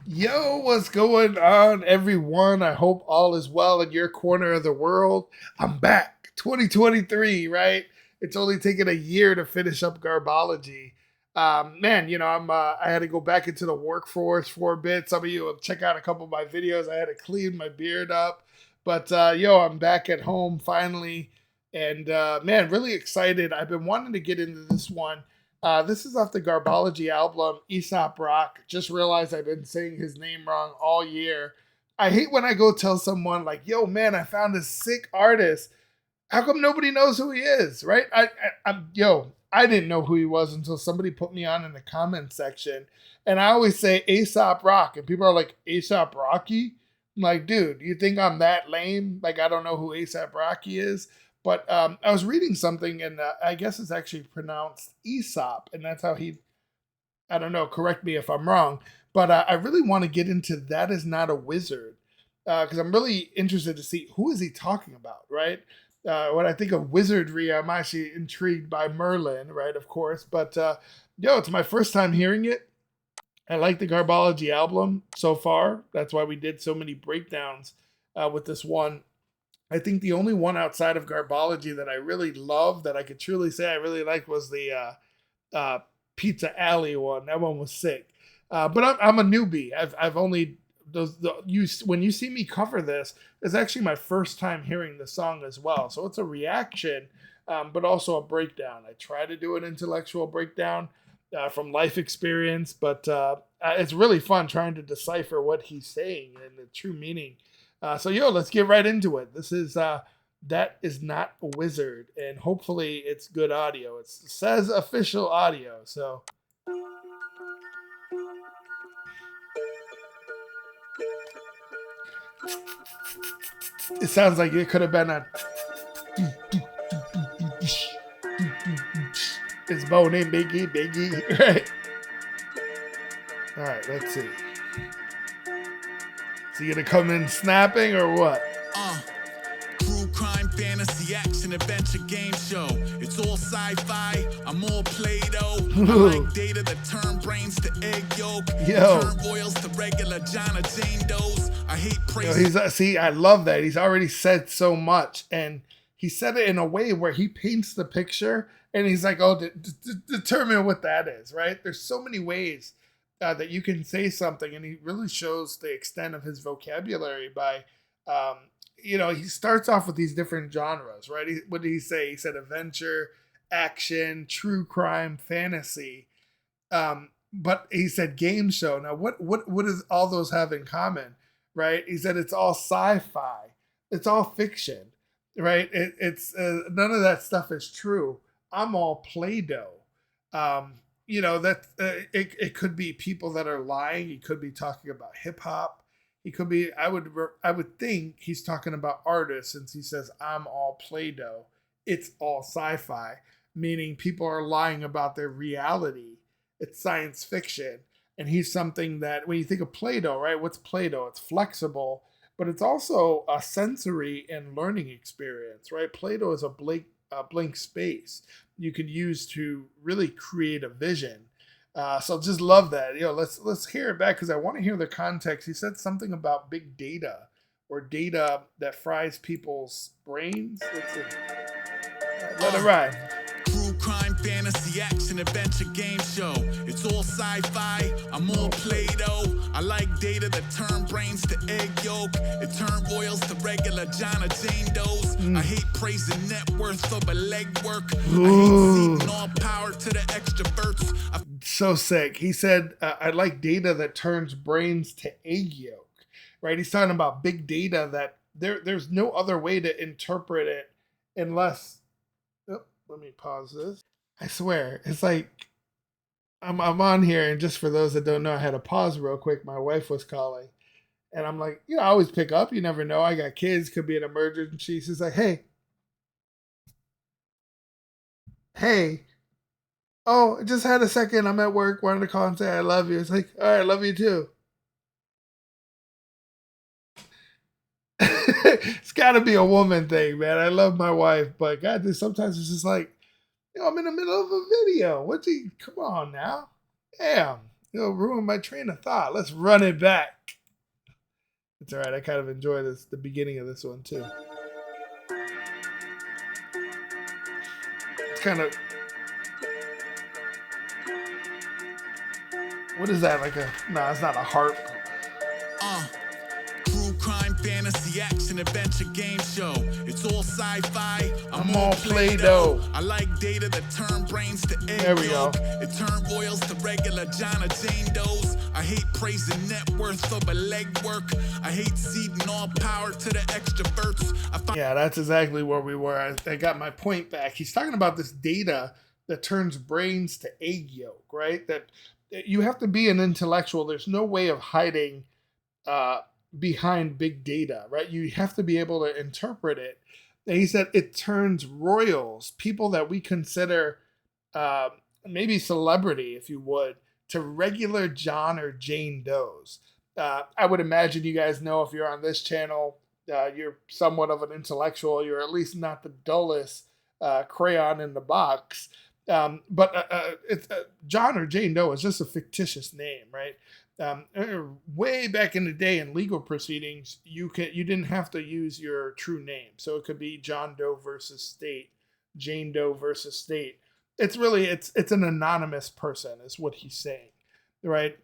Yo, what's going on, everyone? I hope all is well in your corner of the world. I'm back. 2023, right? It's only taken a year to finish up Garbology. Man, I had to go back into the workforce for a bit. Some of you will check out a couple of my videos. I had to clean my beard up. But, I'm back at home finally. And, man, really excited. I've been wanting to get into this one. This is off the Garbology album, Aesop Rock. Just realized I've been saying his name wrong all year. I hate when I go tell someone like, "Yo, man, I found a sick artist." How come nobody knows who he is, right? I didn't know who he was until somebody put me on in the comment section, and I always say Aesop Rock, and people are like, "Aesop Rocky." I'm like, dude, you think I'm that lame? Like, I don't know who Aesop Rocky is. But I was reading something, and I guess it's actually pronounced Aesop, and that's how he. I don't know. Correct me if I'm wrong, but I really want to get into that is not a wizard because I'm really interested to see who is he talking about, right? When I think of wizardry, I'm actually intrigued by Merlin, right? Of course, but it's my first time hearing it. I like the Garbology album so far. That's why we did so many breakdowns with this one. I think the only one outside of Garbology that I really love that I could truly say I really liked was the Pizza Alley one. That one was sick. But I'm a newbie. I've only when you see me cover this, it's actually my first time hearing the song as well. So it's a reaction, but also a breakdown. I try to do an intellectual breakdown from life experience, but it's really fun trying to decipher what he's saying and the true meaning. Let's get right into it. This is that is not a wizard, and hopefully it's good audio. It says official audio, so it sounds like it could have been a. It's Bone Biggie, Biggie, right? All right, let's see. Is he gonna come in snapping or what? True crime, fantasy, action, adventure, game show. It's all sci-fi. I'm all Play-Doh. I like data that turn brains to egg yolk. Turn royals to regular John or Jane Does. I hate praise. See, I love that. He's already said so much, and he said it in a way where he paints the picture, and he's like, "Oh, determine what that is." Right? There's so many ways that you can say something, and he really shows the extent of his vocabulary by. He starts off with these different genres, right? What did he say? He said adventure, action, true crime, fantasy. But he said game show. Now, what does all those have in common, right? He said it's all sci-fi, it's all fiction, right? It's none of that stuff is true. I'm all Play-Doh. That it could be people that are lying. He could be talking about hip hop. He could be. I would think he's talking about artists since he says I'm all Play-Doh. It's all sci-fi, meaning people are lying about their reality. It's science fiction, and he's something that when you think of Play-Doh, right? What's Play-Doh? It's flexible, but it's also a sensory and learning experience, right? Play-Doh is a blank space you could use to really create a vision. So just love that. Let's hear it back because I want to hear the context. He said something about big data or data that fries people's brains. Let's see. Let it ride. True crime, fantasy, action, adventure, game show. It's all sci-fi. I'm all Play-Doh. I like data that turn brains to egg yolk. It turn royals to regular John or Jane Does. I hate praising net worth over legwork. I hate ceding all power to the extroverts. So sick. He said, I like data that turns brains to egg yolk, right? He's talking about big data that there's no other way to interpret it unless. Let me pause this. I swear, it's like I'm on here, and just for those that don't know, I had to pause real quick. My wife was calling, and I'm like, I always pick up. You never know. I got kids. Could be an emergency. She's like, hey. Oh, I just had a second. I'm at work. Wanted to call and say I love you. It's like, all right, I love you too. It's got to be a woman thing, man. I love my wife, but God, sometimes it's just like, I'm in the middle of a video. Come on now? Damn. It'll ruin my train of thought. Let's run it back. It's all right. I kind of enjoy the beginning of this one too. It's kind of, what is that? Like a, no, it's not a harp. True crime, fantasy, action, adventure, game show. It's all sci-fi. I'm all Play-Doh. I like data that turn brains to egg There we go. yolk. It turn royals to regular John or Jane Does. I hate praising net worth over legwork. I hate ceding all power to the extroverts. Yeah, that's exactly where we were. I got my point back. He's talking about this data that turns brains to egg yolk, right? That you have to be an intellectual. There's no way of hiding behind big data, right? You have to be able to interpret it. And he said it turns royals, people that we consider maybe celebrity, if you would, to regular John or Jane Does. I would imagine you guys know, if you're on this channel, you're somewhat of an intellectual. You're at least not the dullest crayon in the box. But it's John or Jane Doe is just a fictitious name, right? Way back in the day in legal proceedings, you didn't have to use your true name, so it could be John Doe versus State, Jane Doe versus State. It's really it's an anonymous person, is what he's saying, right?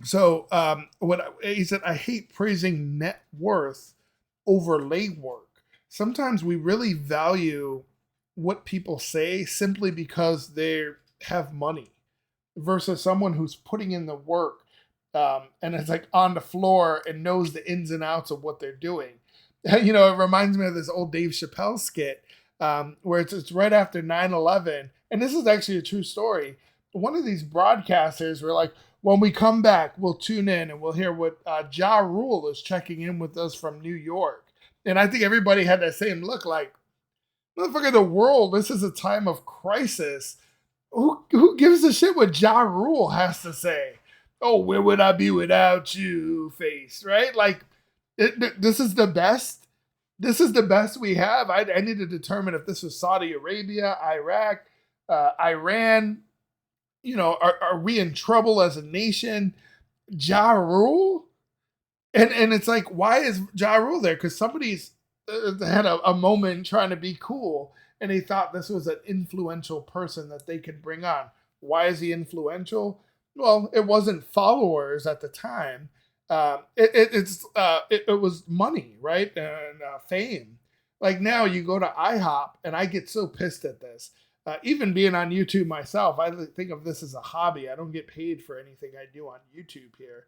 So he said, I hate praising net worth over legwork. Sometimes we really value what people say simply because they have money, versus someone who's putting in the work and it's like on the floor and knows the ins and outs of what they're doing. You know, it reminds me of this old Dave Chappelle skit where it's right after 9/11. And this is actually a true story. One of these broadcasters were like, when we come back, we'll tune in and we'll hear what Ja Rule is checking in with us from New York. And I think everybody had that same look like, motherfucker, the world, this is a time of crisis. Who gives a shit what Ja Rule has to say? Oh, where would I be without you, face, right? Like, this is the best. This is the best we have. I need to determine if this was Saudi Arabia, Iraq, Iran. You know, are we in trouble as a nation? Ja Rule? And it's like, why is Ja Rule there? Because somebody's had a moment trying to be cool, and he thought this was an influential person that they could bring on. Why is he influential? Well, it wasn't followers at the time. It was money, right? And fame. Like now you go to IHOP, and I get so pissed at this. Even being on YouTube myself, I think of this as a hobby. I don't get paid for anything I do on YouTube here.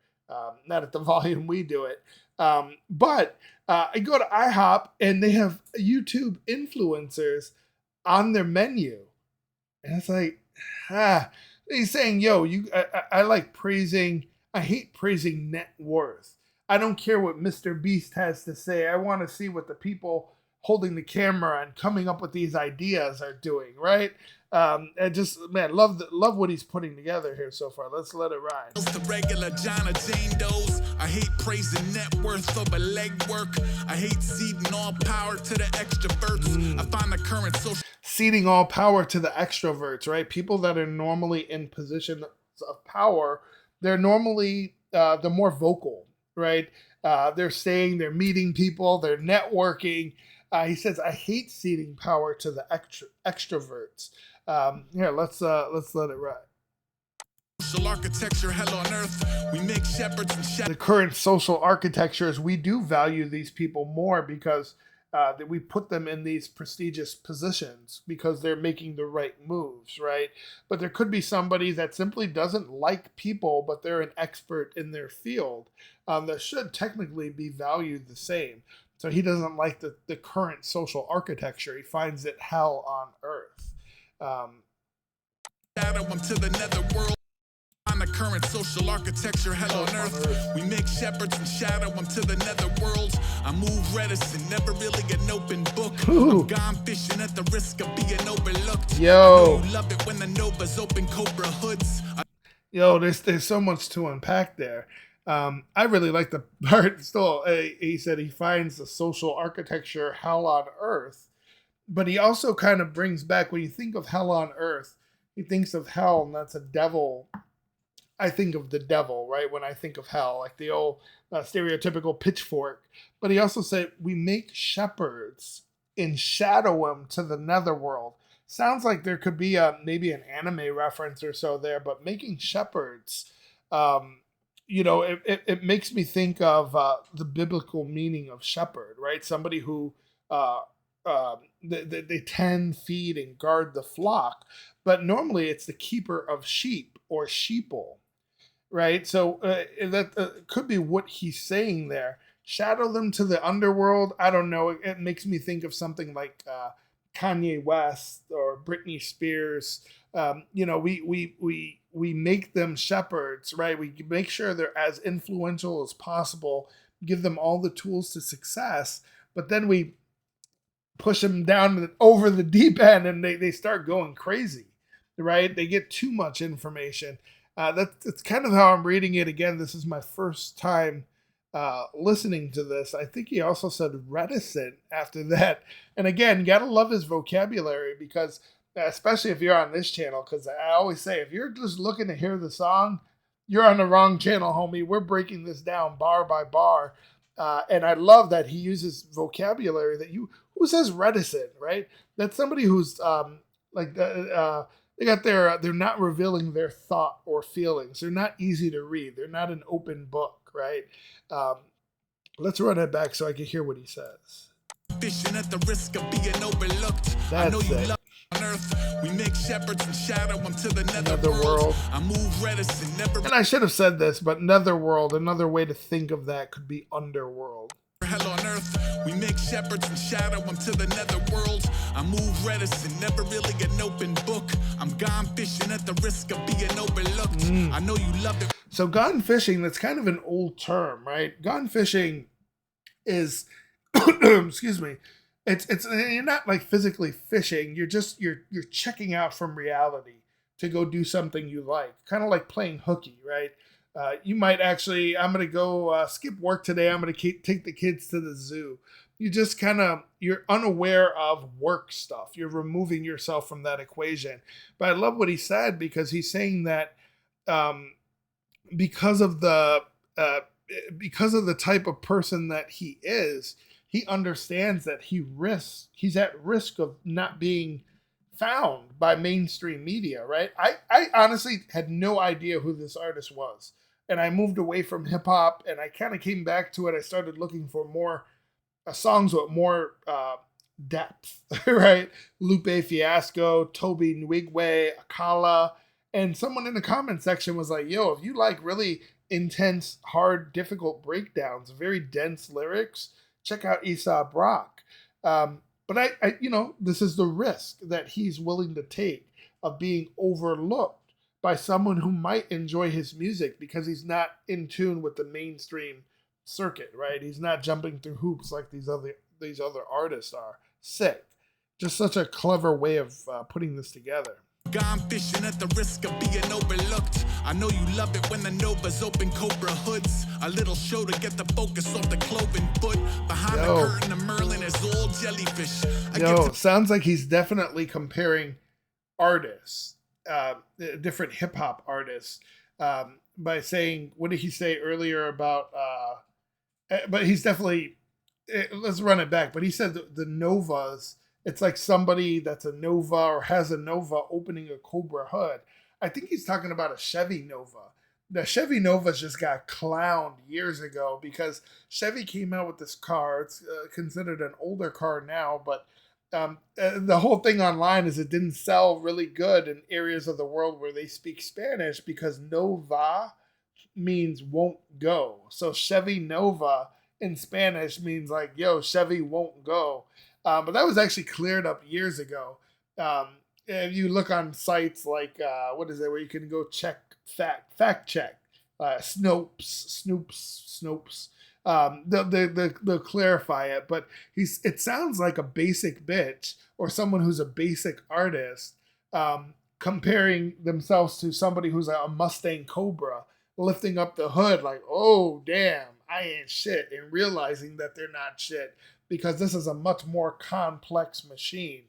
Not at the volume we do it. But I go to IHOP, and they have YouTube influencers on their menu. And it's like, he's saying, yo, I like praising, I hate praising net worth. I don't care what Mr. Beast has to say. I want to see what the people holding the camera and coming up with these ideas are doing, right? And just, man, love what he's putting together here so far. Let's let it ride. The regular John or Jane Does. I hate praising net worth over legwork. I hate ceding all power to the extroverts. I find the current social ceding all power to the extroverts, right? People that are normally in positions of power, they're normally the more vocal, right? They're saying, they're meeting people, they're networking. He says, I hate ceding power to the extroverts. Here, let's let it ride. Social architecture, hell on earth. We make shepherds and the current social architecture is we do value these people more because that we put them in these prestigious positions because they're making the right moves, right? But there could be somebody that simply doesn't like people, but they're an expert in their field that should technically be valued the same. So he doesn't like the current social architecture. He finds it hell on earth. Shadow him to the netherworld. On the current social architecture, hell on earth. We make shepherds and shadow them to the netherworld. I move reticent, never really an open book. I'm gone fishing at the risk of being overlooked. Yo, you love it when the Novas open Cobra hoods. Yo, there's so much to unpack there. I really like the part still. He said he finds the social architecture hell on earth, but he also kind of brings back, when you think of hell on earth, he thinks of hell, and that's a devil I think of the devil, right? When I think of hell, like the old stereotypical pitchfork. But he also said, we make shepherds and shadow them to the netherworld. Sounds like there could be maybe an anime reference or so there, but making shepherds, it makes me think of the biblical meaning of shepherd, right? Somebody who they tend, feed, and guard the flock, but normally it's the keeper of sheep or sheeple, right? So that could be what he's saying there. Shadow them to the underworld. I don't know. It makes me think of something like Kanye West or Britney Spears. We make them shepherds, right? We make sure they're as influential as possible, give them all the tools to success, but then we push them down over the deep end and they start going crazy, right? They get too much information. That's kind of how I'm reading it. Again, this is my first time listening to this. I think he also said reticent after that. And again, you got to love his vocabulary, because especially if you're on this channel, because I always say, if you're just looking to hear the song, you're on the wrong channel, homie. We're breaking this down bar by bar. And I love that he uses vocabulary that who says reticent, right? That's somebody who's they're not revealing their thought or feelings. They're not easy to read. They're not an open book, right? Let's run it back so I can hear what he says. Fishing at the risk of being overlooked. That's it. On earth, we make shepherds and shadow them to the netherworld. I move reticent, never. And I should have said this, but netherworld, another way to think of that could be underworld. Hell on earth, we make shepherds and shadow them to the netherworld. I move reticent, never really an open book. I'm gone fishing at the risk of being overlooked. I know you love it. So gone fishing, that's kind of an old term, right? Gone fishing is, excuse me, it's you're not like physically fishing. You're checking out from reality to go do something you like, kind of like playing hooky, right? You might actually, I'm going to go skip work today. I'm going to take the kids to the zoo. You just you're unaware of work stuff. You're removing yourself from that equation. But I love what he said, because he's saying that because of the type of person that he is, he understands that he's at risk of not being found by mainstream media, right? I honestly had no idea who this artist was. And I moved away from hip hop, and I kind of came back to it. I started looking for more songs with more depth, right? Lupe Fiasco, Toby Nwigwe, Akala. And someone in the comment section was like, yo, if you like really intense, hard, difficult breakdowns, very dense lyrics, check out Aesop Rock. But I this is the risk that he's willing to take of being overlooked by someone who might enjoy his music, because he's not in tune with the mainstream circuit, right? He's not jumping through hoops like these other artists are. Sick. Just such a clever way of putting this together. Gone fishing at the risk of being overlooked. I know you love it when the Novas open Cobra hoods. A little show to get the focus off the cloven foot. Behind the curtain, the Merlin is all jellyfish. Sounds like he's definitely comparing artists, different hip hop artists, by saying, what did he say earlier about? But he's definitely. Let's run it back. But he said the Novas. It's like somebody that's a Nova or has a Nova opening a Cobra hood. I think he's talking about a Chevy Nova. The Chevy Novas just got clowned years ago because Chevy came out with this car. It's considered an older car now, but the whole thing online is it didn't sell really good in areas of the world where they speak Spanish, because Nova means won't go. So Chevy Nova in Spanish means like, yo, Chevy won't go. But that was actually cleared up years ago. If you look on sites like, what is it, where you can go check, fact check, Snopes, they'll clarify it. But it sounds like a basic bitch or someone who's a basic artist comparing themselves to somebody who's a Mustang Cobra, lifting up the hood like, oh, damn, I ain't shit, and realizing that they're not shit, because this is a much more complex machine.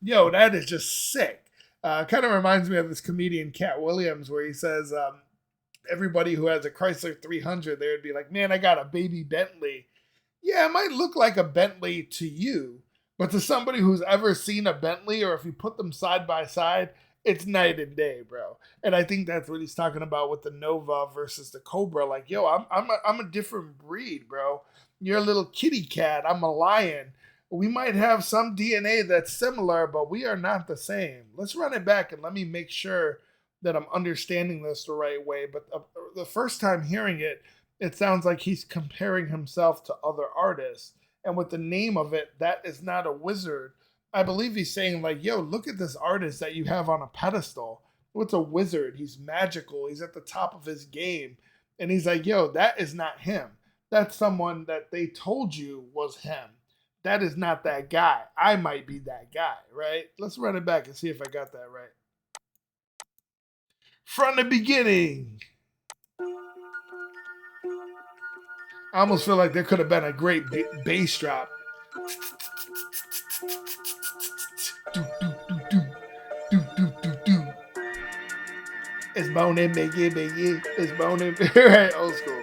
Yo, that is just sick. Kind of reminds me of this comedian, Cat Williams, where he says, everybody who has a Chrysler 300, they would be like, man, I got a baby Bentley. Yeah, it might look like a Bentley to you, but to somebody who's ever seen a Bentley, or if you put them side by side, it's night and day, bro. And I think that's what he's talking about with the Nova versus the Cobra. Like, yo, I'm a different breed, bro. You're a little kitty cat. I'm a lion. We might have some DNA that's similar, but we are not the same. Let's run it back and let me make sure that I'm understanding this the right way. But the first time hearing it, it sounds like he's comparing himself to other artists. And with the name of it, that is not a wizard. I believe he's saying, like, yo, look at this artist that you have on a pedestal. What's a wizard? He's magical. He's at the top of his game. And he's like, yo, that is not him. That's someone that they told you was him. That is not that guy. I might be that guy, right? Let's run it back and see if I got that right. From the beginning. I almost feel like there could have been a great bass drop. It's boning, biggie. It's boning. Right, old school.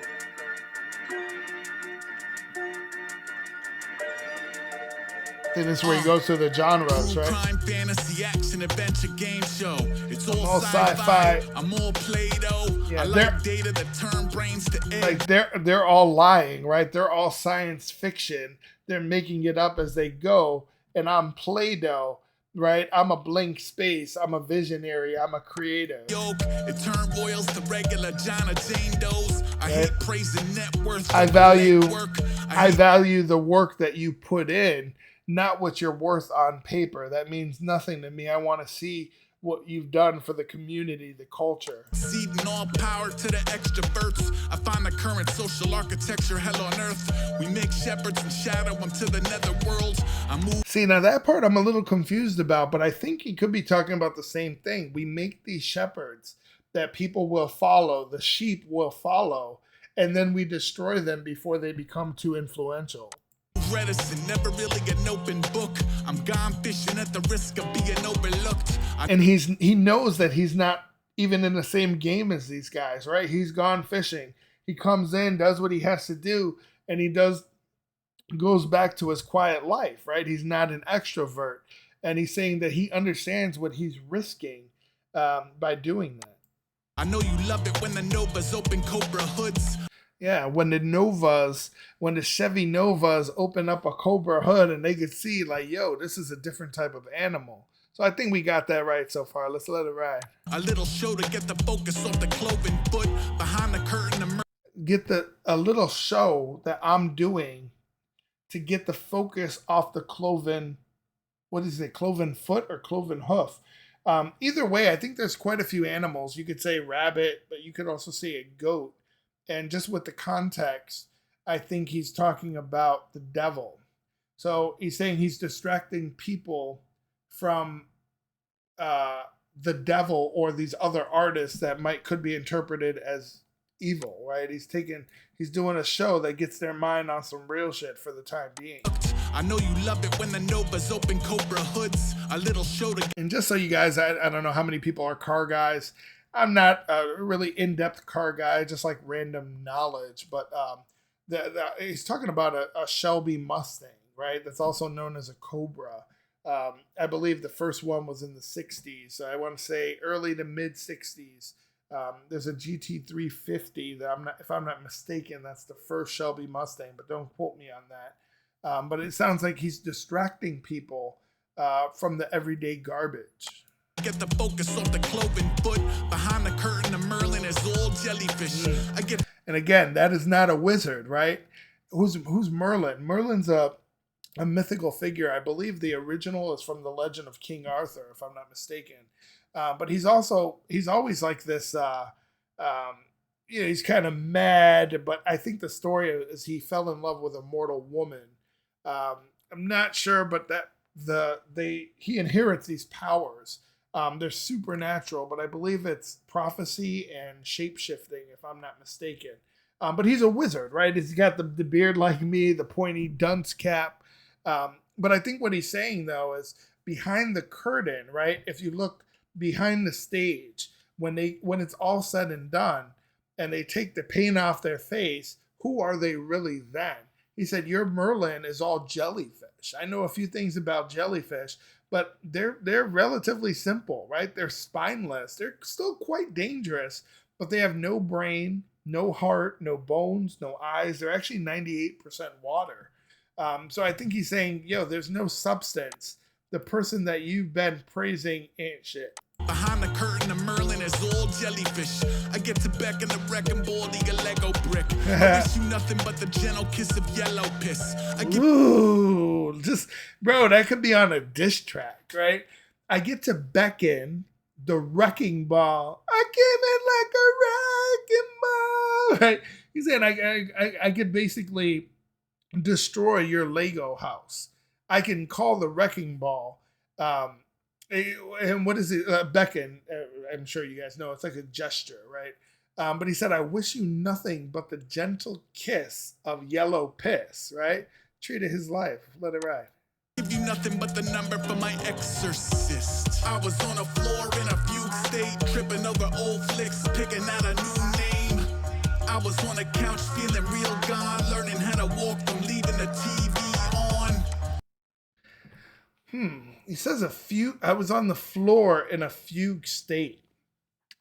Then this is where he goes to the genres, right? Crime, fantasy, action, adventure, game show. It's all sci-fi. I'm all Play-Doh. Yeah, I like data that turn brains to egg. Like they're all lying, right? They're all science fiction. They're making it up as they go. And I'm Play-Doh, right? I'm a blank space. I'm a visionary. I'm a creative. It turned royals to regular John or Jane Does. I hate praising net worth. I value the work that you put in, not what you're worth on paper. That means nothing to me. I want to see what you've done for the community, the culture. Ceding all power to the extroverts. I find the current social architecture hell on earth. We make shepherds and shadow them to the netherworld. I move. See, now that part I'm a little confused about, but I think he could be talking about the same thing. We make these shepherds that people will follow, the sheep will follow, and then we destroy them before they become too influential. Reticent, never really an open book. I'm gone fishing at the risk of being overlooked. And he knows that he's not even in the same game as these guys, right? He's gone fishing. He comes in, does what he has to do, and goes back to his quiet life, right? He's not an extrovert. And he's saying that he understands what he's risking by doing that. I know you love it when the Novas open Cobra hoods. Yeah, when the Chevy Novas open up a Cobra hood and they could see, like, yo, this is a different type of animal. So I think we got that right so far. Let's let it ride. A little show to get the focus off the cloven foot behind the curtain. A little show that I'm doing to get the focus off the cloven, what is it, cloven foot or cloven hoof? Either way, I think there's quite a few animals. You could say rabbit, but you could also say a goat. And just with the context, I think he's talking about the devil. So he's saying he's distracting people from the devil or these other artists that could be interpreted as evil, right? He's doing a show that gets their mind on some real shit for the time being. I know you love it when the Novas open Cobra hoods. A little show to. And just so you guys, I don't know how many people are car guys. I'm not a really in-depth car guy, just like random knowledge. But he's talking about a Shelby Mustang, right? That's also known as a Cobra. I believe the first one was in the 60s. So I want to say early to mid 60s. There's a GT350 that if I'm not mistaken, that's the first Shelby Mustang, but don't quote me on that. But it sounds like he's distracting people from the everyday garbage. Get the focus off the cloven foot behind the curtain. The Merlin is all jellyfish. And again, that is not a wizard, right? Who's Merlin? Merlin's a mythical figure. I believe the original is from the Legend of King Arthur, if I'm not mistaken. But he's always like this. He's kind of mad. But I think the story is he fell in love with a mortal woman. I'm not sure, but he inherits these powers. They're supernatural, but I believe it's prophecy and shape-shifting, if I'm not mistaken. But he's a wizard, right? He's got the beard like me, the pointy dunce cap. But I think what he's saying, though, is behind the curtain, right? If you look behind the stage, when it's all said and done, and they take the paint off their face, who are they really then? He said, your Merlin is all jellyfish. I know a few things about jellyfish, but they're relatively simple, right? They're spineless. They're still quite dangerous, but they have no brain, no heart, no bones, no eyes. They're actually 98% water. So I think he's saying, yo, there's no substance. The person that you've been praising ain't shit. Behind the curtain, the Merlin is all jellyfish. I get to beckon the wrecking ball, a Lego brick. I wish you nothing but the gentle kiss of yellow piss. Ooh, just, bro, that could be on a diss track, right? I get to beckon the wrecking ball. I came in like a wrecking ball, right? He's saying I could basically destroy your Lego house. I can call the wrecking ball. And what is it? Beckon. I'm sure you guys know. It's like a gesture, right? But he said, I wish you nothing but the gentle kiss of yellow piss, right? Treated his life. Let it ride. Give you nothing but the number for my exorcist. I was on a floor in a fugue state, tripping over old flicks, picking out a new name. I was on a couch feeling real gone, learning how to walk from leaving the TV on. He says I was on the floor in a fugue state.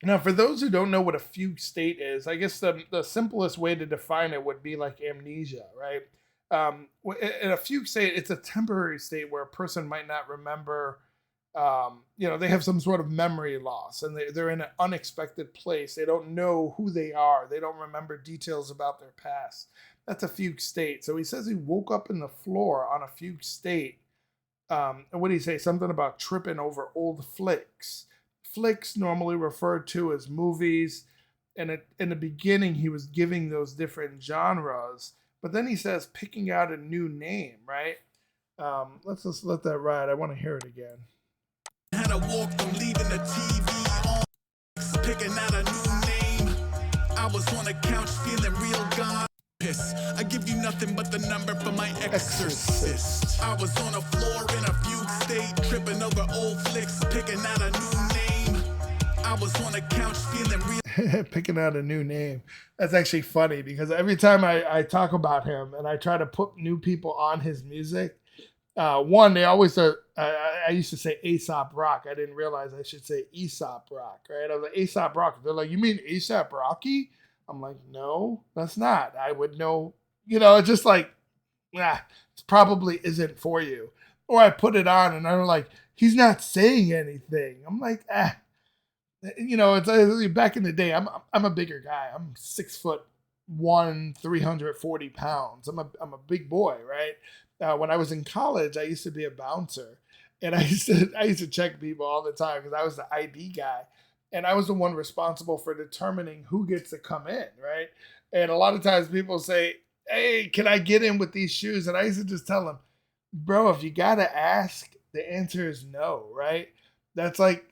Now, for those who don't know what a fugue state is, I guess the simplest way to define it would be like amnesia, right? In a fugue state, it's a temporary state where a person might not remember, they have some sort of memory loss and they're in an unexpected place. They don't know who they are. They don't remember details about their past. That's a fugue state. So he says he woke up in the floor on a fugue state. And what did he say? Something about tripping over old flicks. Flicks normally referred to as movies. And in the beginning, he was giving those different genres. But then he says picking out a new name, right? Let's just let that ride. I want to hear it again. Had to walk from leaving the TV on, picking out a new name. I was on a couch feeling real gone. I give you nothing but the number for my exorcist. I was on a floor in a fugue state, tripping over old flicks, picking out a new name. I was on a couch feeling real. Picking out a new name. That's actually funny because every time I talk about him and I try to put new people on his music, they always I used to say Aesop Rock. I didn't realize I should say Aesop Rock, right? I was like, Aesop Rock. They're like, you mean Aesop Rocky? I'm like, no, that's not. I would know, it's just like, it probably isn't for you. Or I put it on and I'm like, he's not saying anything. I'm like, it's back in the day. I'm a bigger guy. I'm 6'1", 340 pounds. I'm a big boy, right? When I was in college, I used to be a bouncer, and I used to check people all the time because I was the ID guy. And I was the one responsible for determining who gets to come in, right? And a lot of times people say, hey, can I get in with these shoes? And I used to just tell them, bro, if you got to ask, the answer is no, right? That's like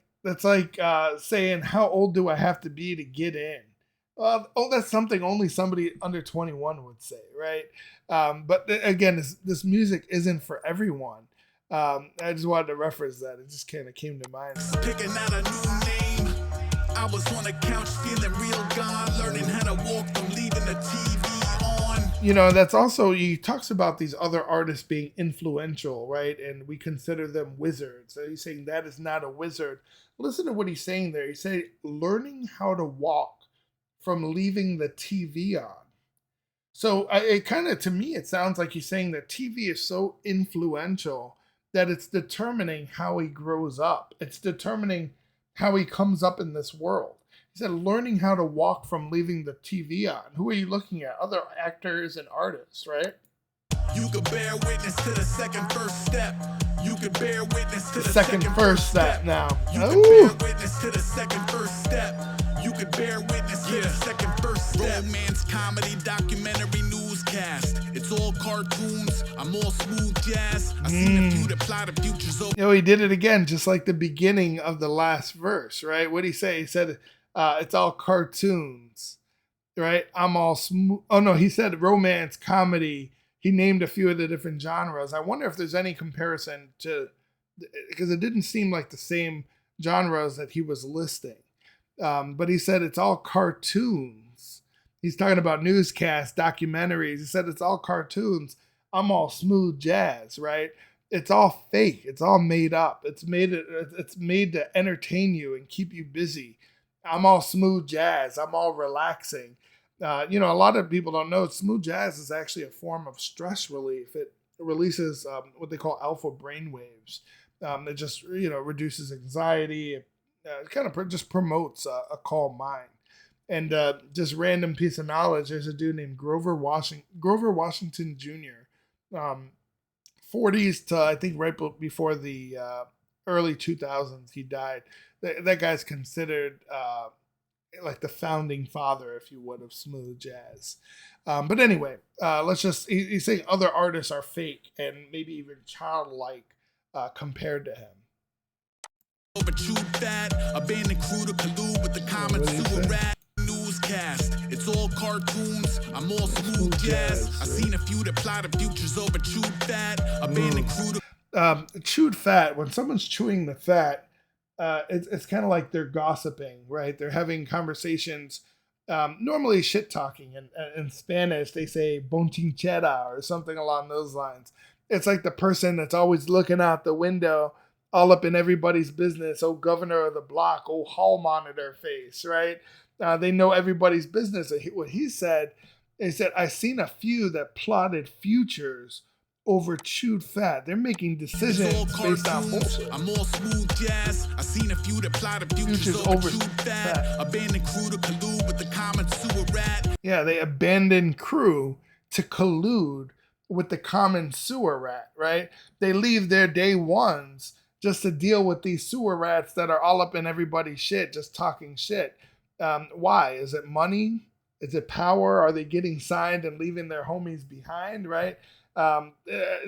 saying, how old do I have to be to get in? That's something only somebody under 21 would say, right? But again, this music isn't for everyone. I just wanted to reference that. It just kind of came to mind. Picking out a new name. I was on a couch feeling real gone, learning how to walk from leaving the TV on. That's also, he talks about these other artists being influential, right? And we consider them wizards. So he's saying that is not a wizard. Listen to what he's saying there. He said, learning how to walk from leaving the TV on. So it kind of, to me, it sounds like he's saying that TV is so influential that it's determining how he grows up. It's determining how he comes up in this world. He said, learning how to walk from leaving the TV on. Who are you looking at? Other actors and artists, right? You could bear witness to the second first step. You could bear witness to the second first step now. You could bear witness to the second first step. You could bear witness to the second first step. Romance, comedy, documentary, newscast. It's all cartoons. I'm all smooth jazz. I seen the few that fly the futures over. He did it again, just like the beginning of the last verse, right? What'd he say? He said, it's all cartoons, right? I'm all smooth. Oh, no, he said romance, comedy. He named a few of the different genres. I wonder if there's any comparison to, because it didn't seem like the same genres that he was listing. But he said it's all cartoons. He's talking about newscasts, documentaries. He said it's all cartoons. I'm all smooth jazz, right? It's all fake. It's all made up. It's made to entertain you and keep you busy. I'm all smooth jazz. I'm all relaxing. A lot of people don't know smooth jazz is actually a form of stress relief. It releases what they call alpha brain waves. It just reduces anxiety. It kind of just promotes a calm mind. And just random piece of knowledge, there's a dude named Grover Washington Jr. 40s to I think right before the early 2000s, he died. That guy's considered like the founding father, if you would, of smooth jazz. But anyway, he's saying other artists are fake and maybe even childlike compared to him. Over chewed fat, abandoned crew to collude with the common sewer rat. Newscast, it's all cartoons. I'm all smooth jazz. I seen a few that plot of futures over chewed fat, abandoned crew to chewed fat. When someone's chewing the fat, it's kind of like they're gossiping, right? They're having conversations. Normally shit talking. In Spanish, they say bonchinchera or something along those lines. It's like the person that's always looking out the window, all up in everybody's business. Oh, governor of the block. Oh, hall monitor face, right? They know everybody's business. What he said, I seen a few that plotted futures over chewed fat. They're making decisions based on bullshit. I'm all smooth jazz. I seen a few that plotted futures over chewed fat. Abandoned crew to collude with the common sewer rat. Yeah, they abandoned crew to collude with the common sewer rat, right? They leave their day ones just to deal with these sewer rats that are all up in everybody's shit, just talking shit. Why? Is it money? Is it power? Are they getting signed and leaving their homies behind, right?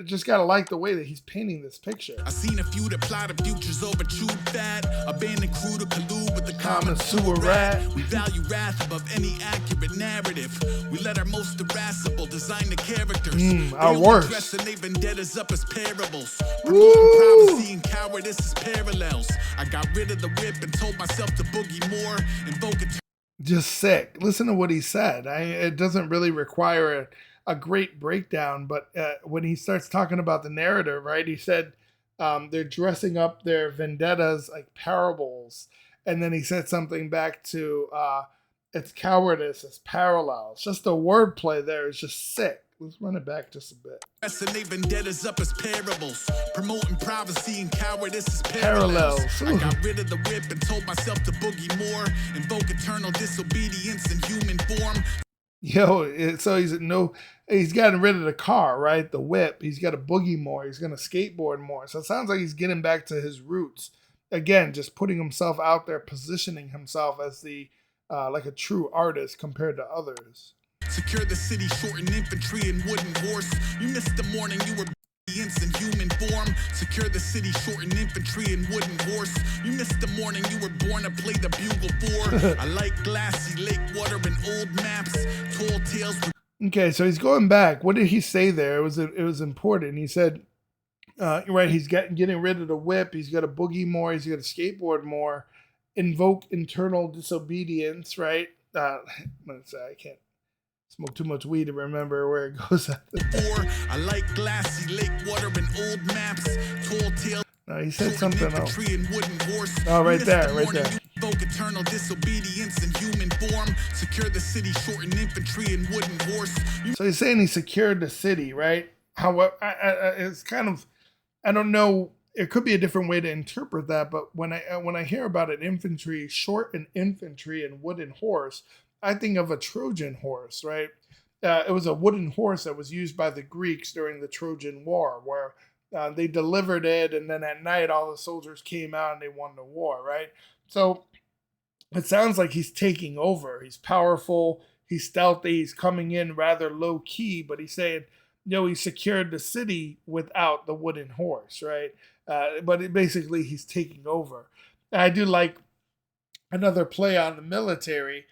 Just gotta like the way that he's painting this picture. I seen a few that plotted futures over chewed fat. Abandoned crew to collude with the common sewer rat. We value wrath above any accurate narrative. We let our most irascible design the characters. Our worst. Dressing they vendettas up as parables. Promoting prophecy and cowardice as parallels. I got rid of the whip and told myself to boogie more. Invoke it. Just sick. Listen to what he said. It doesn't really require a great breakdown, but when he starts talking about the narrative, right, he said they're dressing up their vendettas like parables, and then he said something back to it's cowardice, it's parallels. Just the wordplay there is just sick. Let's run it back just a bit. Dressing they vendettas up as parables, promoting prophecy and cowardice as parallels. I got rid of the whip and told myself to boogie more, invoke eternal disobedience in human form. So he's gotten rid of the car, right? The whip. He's got to boogie more. He's going to skateboard more. So it sounds like he's getting back to his roots. Again, just putting himself out there, positioning himself as the like a true artist compared to others. Secure the city, shorten infantry and wooden horse. You missed the morning, you were in human form. Secure the city, shorten infantry and wooden horse. You missed the morning, you were born to play the bugle for. I like glassy lake water and old maps. Tall tales. Okay, so he's going back. What did he say there? It was important. He said, right, he's getting rid of the whip. He's got to boogie more. He's got to skateboard more. Invoke internal disobedience, right? I can't smoke too much weed to remember where it goes. I like glassy lake water and old maps. Tall tales. No, he said something else. Horse. Oh, right there. Invoke eternal disobedience in human form. Secure the city, shorten infantry and wooden horse. So he's saying he secured the city, right? However, it's kind of, I don't know. It could be a different way to interpret that, but when I hear about an infantry, shorten infantry and wooden horse, I think of a Trojan horse, right? It was a wooden horse that was used by the Greeks during the Trojan War, where they delivered it, and then at night all the soldiers came out and they won the war, right? So it sounds like he's taking over. He's powerful, he's stealthy, he's coming in rather low key, but he's saying, he secured the city without the wooden horse, right? But basically he's taking over. And I do like another play on the military.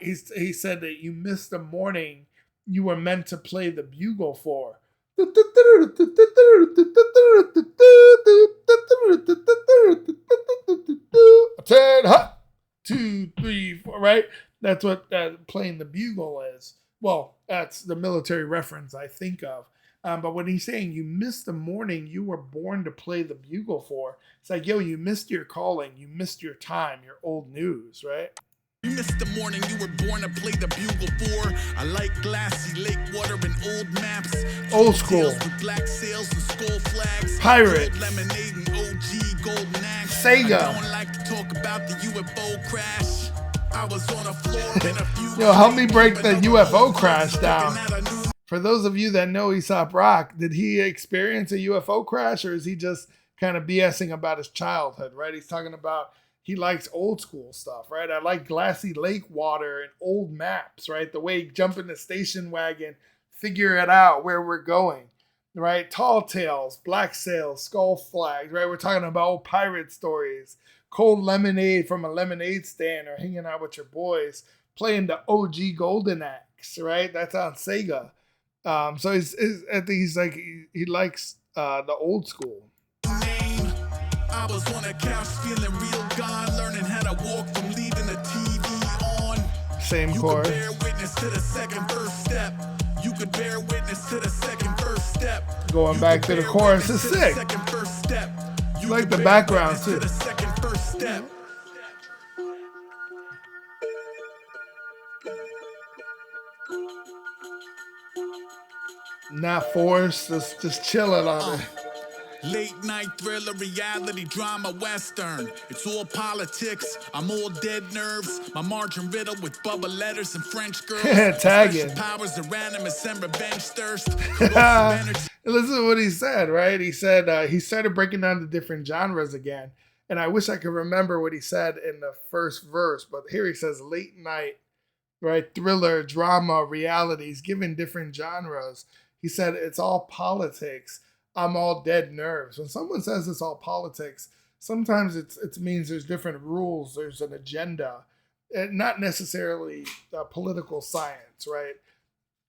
He said that you missed the morning you were meant to play the bugle for. 10, 2, 3, 4, right? That's what playing the bugle is. Well, that's the military reference I think of. But when he's saying you missed the morning you were born to play the bugle for, it's like, yo, you missed your calling, you missed your time, your old news, right? You missed the morning you were born to play the bugle for. I like glassy lake water and old maps. Old school. With black sails and skull flags. Pirates. Gold lemonade and OG golden axe. Sega. I don't like to talk about the UFO crash. I was on a floor in a few. Yo, help me break the UFO crash down. For those of you that know Aesop Rock, did he experience a UFO crash, or is he just kind of BSing about his childhood, right? He's talking about he likes old school stuff, right? I like glassy lake water and old maps, right? The way you jump in the station wagon, figure it out where we're going, right? Tall tales, black sails, skull flags, right? We're talking about old pirate stories, cold lemonade from a lemonade stand, or hanging out with your boys, playing the OG Golden Axe, right? That's on Sega. So I think he's like, he likes the old school. I was on a couch feeling real gone, learning how to walk from leaving the TV on. Same You chord. could bear witness to the second first step. You could bear witness to the second first step. Going back to the chorus is sick. Second first step. You like the background too. The second first step. Not forced, just chilling on it. Late night thriller, reality drama, western. It's all politics. I'm all dead nerves. My margin riddled with bubble letters and French girls. Tagging. Powers of randomness and revenge thirst. Listen to what he said, right? He said he started breaking down the different genres again. And I wish I could remember what he said in the first verse. But here he says late night, right? Thriller, drama, realities, given different genres. He said it's all politics. I'm all dead nerves. When someone says it's all politics, sometimes it means there's different rules, there's an agenda, and not necessarily political science, right?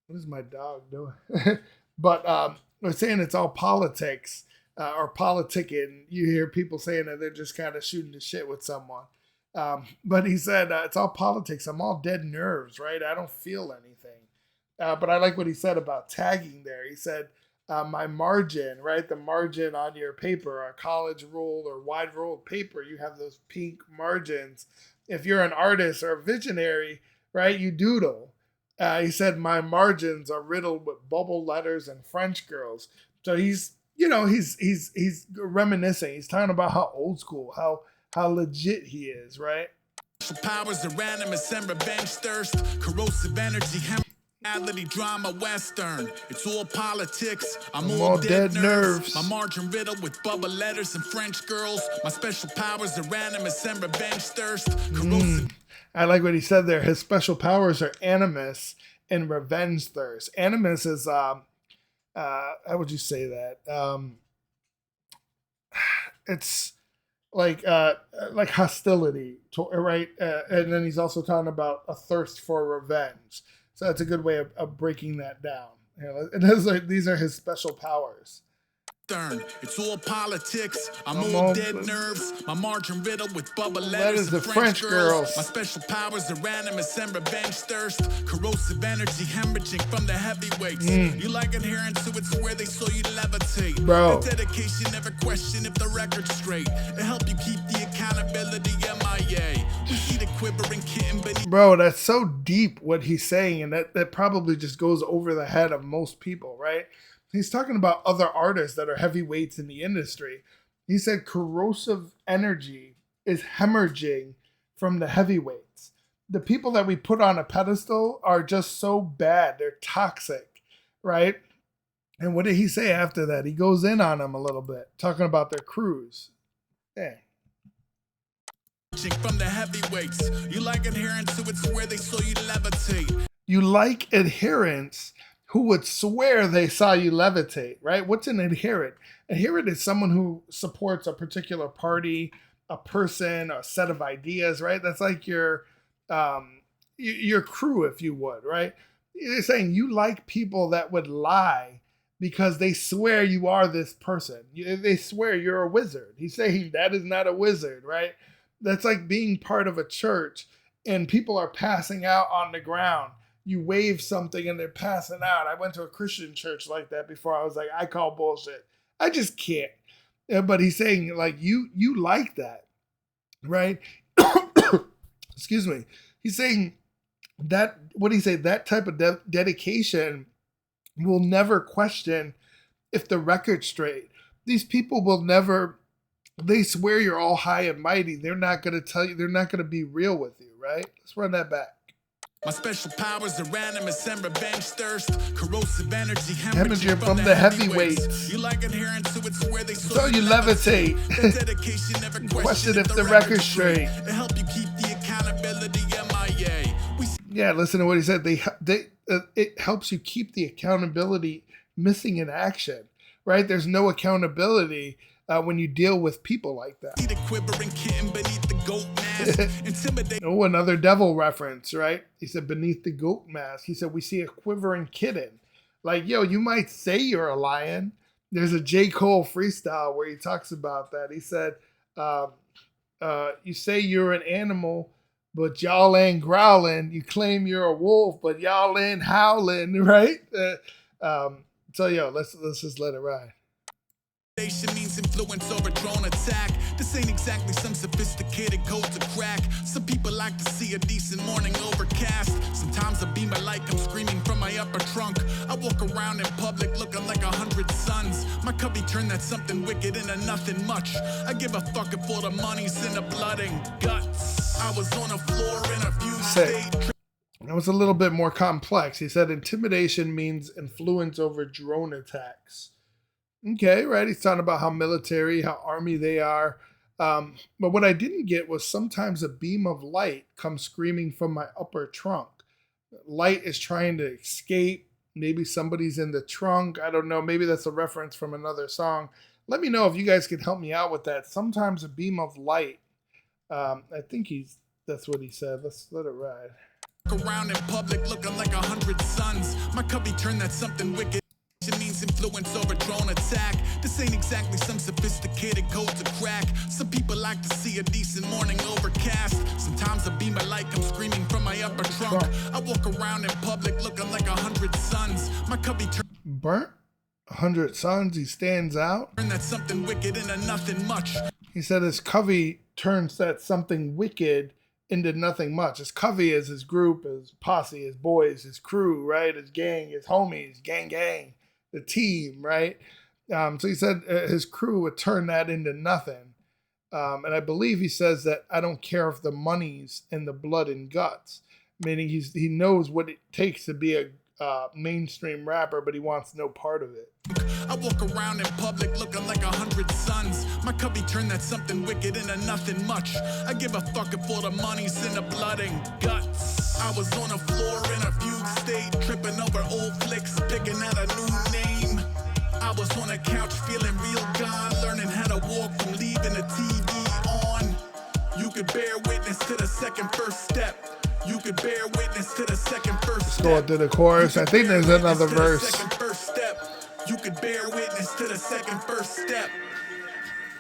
What is my dog doing? But we're saying it's all politics or politicking. You hear people saying that they're just kind of shooting the shit with someone. But he said it's all politics. I'm all dead nerves, right? I don't feel anything. But I like what he said about tagging there. He said, my margin, right? The margin on your paper, a college ruled or wide ruled paper, you have those pink margins. If you're an artist or a visionary, right, you doodle. He said, my margins are riddled with bubble letters and French girls. So he's reminiscing. He's talking about how old school, how legit he is, right? Powers of randomness and revenge thirst, corrosive energy. Reality drama western. It's all politics. I'm all dead nerves. My margin riddled with bubble letters and French girls. My special powers are randomness and revenge thirst. I like what he said there. His special powers are animus and revenge thirst. Animus is how would you say that? It's like hostility, right? And then he's also talking about a thirst for revenge. So that's a good way of breaking that down. And these are his special powers. It's all politics. I'm all dead nerves. My margin riddled with bubble letters and French girls. My special powers are randomness and revenge thirst. Corrosive energy hemorrhaging from the heavyweights. You like adherence to it's where they saw you levitate. Bro. The dedication never question if the record's straight. It help you keep the accountability MIA. We see the quivering kitten beneath. Bro, that's so deep what he's saying, and that probably just goes over the head of most people, right? He's talking about other artists that are heavyweights in the industry. He said corrosive energy is hemorrhaging from the heavyweights. The people that we put on a pedestal are just so bad. They're toxic, right? And what did he say after that? He goes in on them a little bit, talking about their crews. Dang. From the heavyweights. You like adherence to it's where they saw you levitate. You like adherents who would swear they saw you levitate, right? What's an adherent? Adherent is someone who supports a particular party, a person, a set of ideas, right? That's like your crew, if you would, right? You're saying you like people that would lie because they swear you are this person. They swear you're a wizard. He's saying that is not a wizard, right? That's like being part of a church and people are passing out on the ground. You wave something and they're passing out. I went to a Christian church like that before. I was like, I call bullshit. I just can't. But he's saying, like, you like that, right? Excuse me. He's saying that, what do you say? That type of dedication will never question if the record's straight. These people will never, they swear you're all high and mighty. They're not going to tell you, they're not going to be real with you, right? Let's run that back. My special powers are animus and revenge thirst, corrosive energy, hemorrhaging from the heavyweights. You like adherence to it's where they so you levitate. Dedication never question if the record's straight. To help you keep the accountability MIA. Yeah, listen to what he said. It helps you keep the accountability missing in action, right? There's no accountability when you deal with people like that. See the quivering kitten beneath the goat mask. Oh, another devil reference, right? He said, beneath the goat mask. He said, we see a quivering kitten. Like, yo, you might say you're a lion. There's a J. Cole freestyle where he talks about that. He said, you say you're an animal, but y'all ain't growling. You claim you're a wolf, but y'all ain't howling, right? So, yo, let's just let it ride. Means influence over drone attack. This ain't exactly some sophisticated code to crack. Some people like to see a decent morning overcast. Sometimes I beam my light comes screaming from my upper trunk. I walk around in public looking like 100 suns. My cubby turned that something wicked into nothing much. I give a fuck if all the money's in the blood and guts. I was on a floor in a Fugue state. That was a little bit more complex. He said intimidation means influence over drone attacks. Okay, right. He's talking about how military, how army they are. But what I didn't get was sometimes a beam of light comes screaming from my upper trunk. Light is trying to escape. Maybe somebody's in the trunk. I don't know. Maybe that's a reference from another song. Let me know if you guys can help me out with that. Sometimes a beam of light. I think that's what he said. Let's let it ride. Around in public looking like 100 suns. My cubby turned that something wicked. Means influence over drone attack. This ain't exactly some sophisticated code to crack. Some people like to see a decent morning overcast. Sometimes a beam of light comes screaming from my upper trunk. I walk around in public looking like 100 suns. My cubby burnt 100 suns. He stands out. Turn that something wicked into nothing much. He said his covey turns that something wicked into nothing much. His covey is his group, his posse, his boys, his crew, right? His gang, his homies, gang. The team, right? So he said his crew would turn that into nothing. And I believe he says that I don't care if the money's in the blood and guts, meaning he knows what it takes to be a mainstream rapper, but he wants no part of it. I walk around in public looking like 100 suns. My cubby turned that something wicked into nothing much. I give a fuck if all the money's in the blood and guts. I was on a floor in a Fugue state, tripping over old flicks, picking out a new name. I was on a couch feeling real gone, learning how to walk from leaving the TV on. You could bear witness to the second first step. You could bear witness to the second first step. Let's go to the chorus. I think there's another verse. Second first step. You could bear witness to the second first step.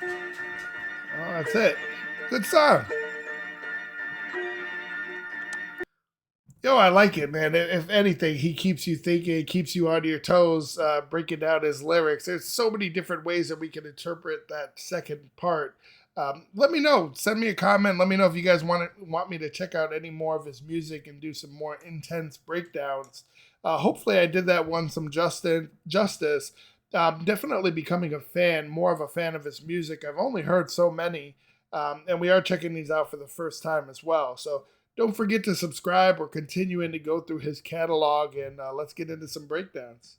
Oh, that's it. Good song. Yo, I like it, man. If anything, he keeps you thinking, keeps you on your toes, breaking down his lyrics. There's so many different ways that we can interpret that second part. Let me know. Send me a comment. Let me know if you guys want me to check out any more of his music and do some more intense breakdowns. Hopefully I did that one some justice. Definitely becoming more of a fan of his music. I've only heard so many, and we are checking these out for the first time as well. So don't forget to subscribe. We're continuing to go through his catalog, and let's get into some breakdowns.